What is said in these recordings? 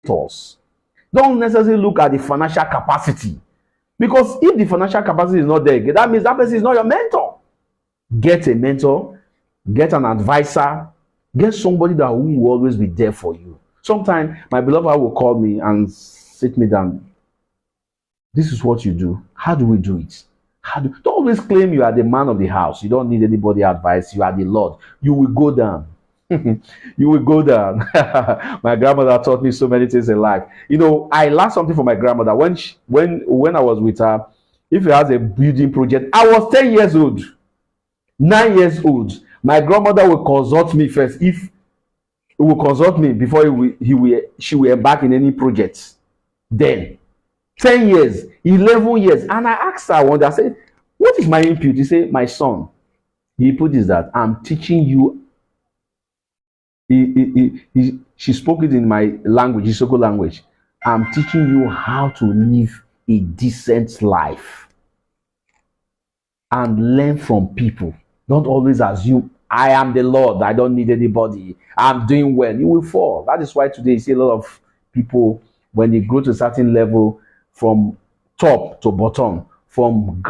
mentors. Don't necessarily look at the financial capacity, because if the financial capacity is not there, that means that person is not your mentor. Get a mentor, get an advisor, get somebody that will always be there for you. Sometimes my beloved will call me and sit me down. This is what you do. How do we do it? Don't always claim you are the man of the house. You don't need anybody advice. You are the Lord. You will go down. You will go down. My grandmother taught me so many things in life. You know, I learned something from my grandmother when I was with her. If he has a building project, I was 10 years old, 9 years old. My grandmother will consult me first. If he will consult me before she will embark in any project. Then 10 years, 11 years. And I asked her one day, I said, what is my input? He said, my son, he put is that I'm teaching you. She spoke it in my language, Isoko language. I'm teaching you how to live a decent life and learn from people. Don't always assume, I am the Lord, I don't need anybody, I'm doing well. You will fall. That is why today you see a lot of people, when they go to a certain level, from top to bottom, from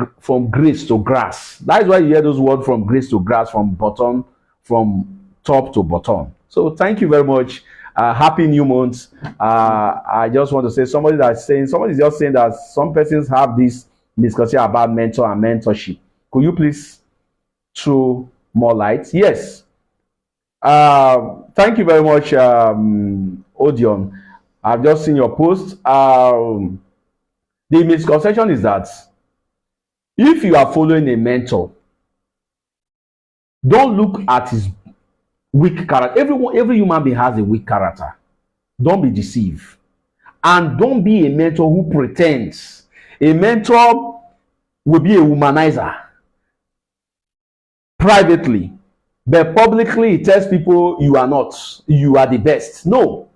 grace to grass. That is why you hear those words, from grace to grass, from bottom, from top to bottom. So thank you very much. Happy new month. I just want to say, somebody is just saying that some persons have this misconception about mentor and mentorship. Could you please throw more light? Yes. Thank you very much, Odion. I've just seen your post. The misconception is that if you are following a mentor, don't look at his weak character. Every human being has a weak character. Don't be deceived. And don't be a mentor who pretends. A mentor will be a womanizer privately, but publicly he tells people you are not, you are the best. No.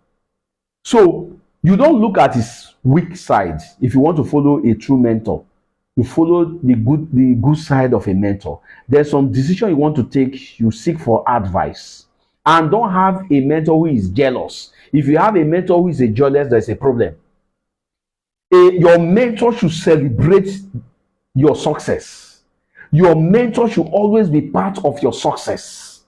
So you don't look at his weak side. If you want to follow a true mentor, you follow the good side of a mentor. There's some decision you want to take, you seek for advice. And don't have a mentor who is jealous. If you have a mentor who is a jealous, there's a problem. Your mentor should celebrate your success. Your mentor should always be part of your success.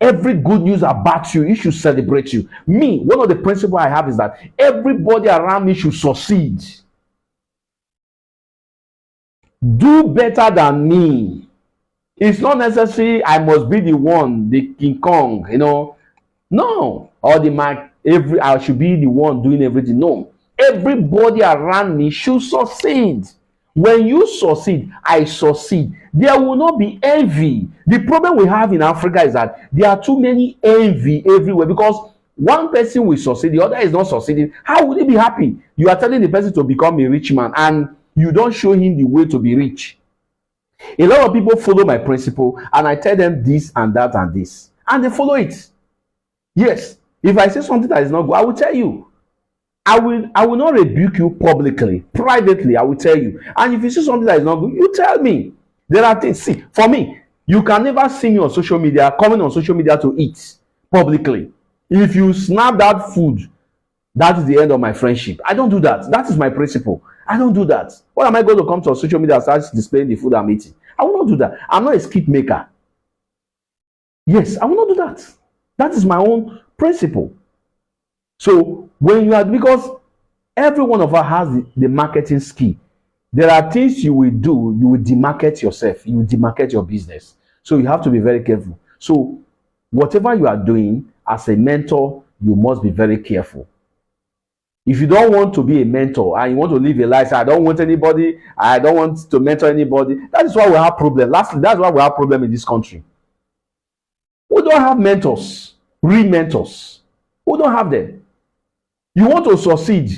Every good news about you, it should celebrate you. Me, one of the principles I have is that everybody around me should succeed. Do better than me. It's not necessary I must be the one, the King Kong, you know. No. Or I should be the one doing everything. No. Everybody around me should succeed. When you succeed, I succeed. There will not be envy. The problem we have in Africa is that there are too many envy everywhere, because one person will succeed, the other is not succeeding. How would he be happy? You are telling the person to become a rich man and you don't show him the way to be rich. A lot of people follow my principle and I tell them this and that and this, and they follow it. Yes, if I say something that is not good, I will tell you. I will not rebuke you publicly. Privately, I will tell you. And if you see something that is not good, you tell me. There are things. See, for me, you can never see me on social media, coming on social media to eat publicly. If you snap that food, that is the end of my friendship. I don't do that. That is my principle. I don't do that. Why am I going to come to social media and start displaying the food I'm eating? I will not do that. I'm not a skit maker. Yes, I will not do that. That is my own principle. So when you are, because every one of us has the marketing skill. There are things you will do, you will demarket yourself, you will demarket your business. So you have to be very careful. So whatever you are doing as a mentor, you must be very careful. If you don't want to be a mentor and you want to live a life, I don't want anybody, I don't want to mentor anybody, that is why we have problems. Lastly, that's why we have problems in this country. We don't have mentors, real mentors. We don't have them. You want to succeed,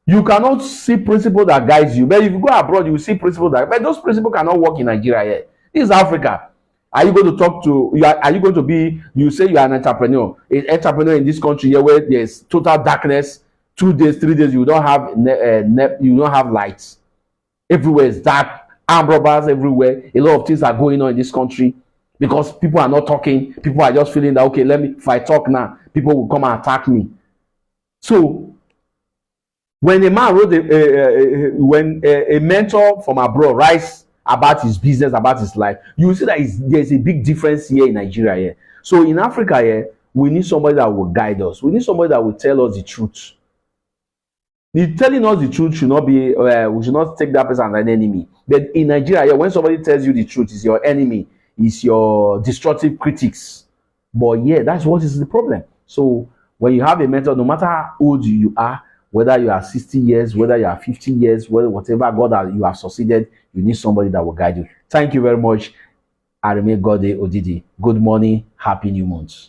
you cannot see principles that guides you. But if you go abroad, you will see principles that, but those principles cannot work in Nigeria yet. This is Africa. Are you going to talk to, are you going to be, you say you are an entrepreneur in this country here where there's total darkness, 2 days, 3 days, you don't have you don't have lights. Everywhere is dark, armed robbers everywhere. A lot of things are going on in this country because people are not talking. People are just feeling that, okay, if I talk now, people will come and attack me. So When a man wrote when a mentor from abroad writes about his business, about his life, you see that there's a big difference here in Nigeria here. So in Africa here, we need somebody that will guide us. We need somebody that will tell us the truth. The telling us the truth should not be, we should not take that person as an enemy. But in Nigeria here, when somebody tells you the truth, is your enemy, is your destructive critics. But yeah, that's what is the problem. So when you have a mentor, no matter how old you are, whether you are 60 years, whether you are 50 years, whatever God that you have succeeded, you need somebody that will guide you. Thank you very much. I remain God Odidi. Good morning. Happy New Month.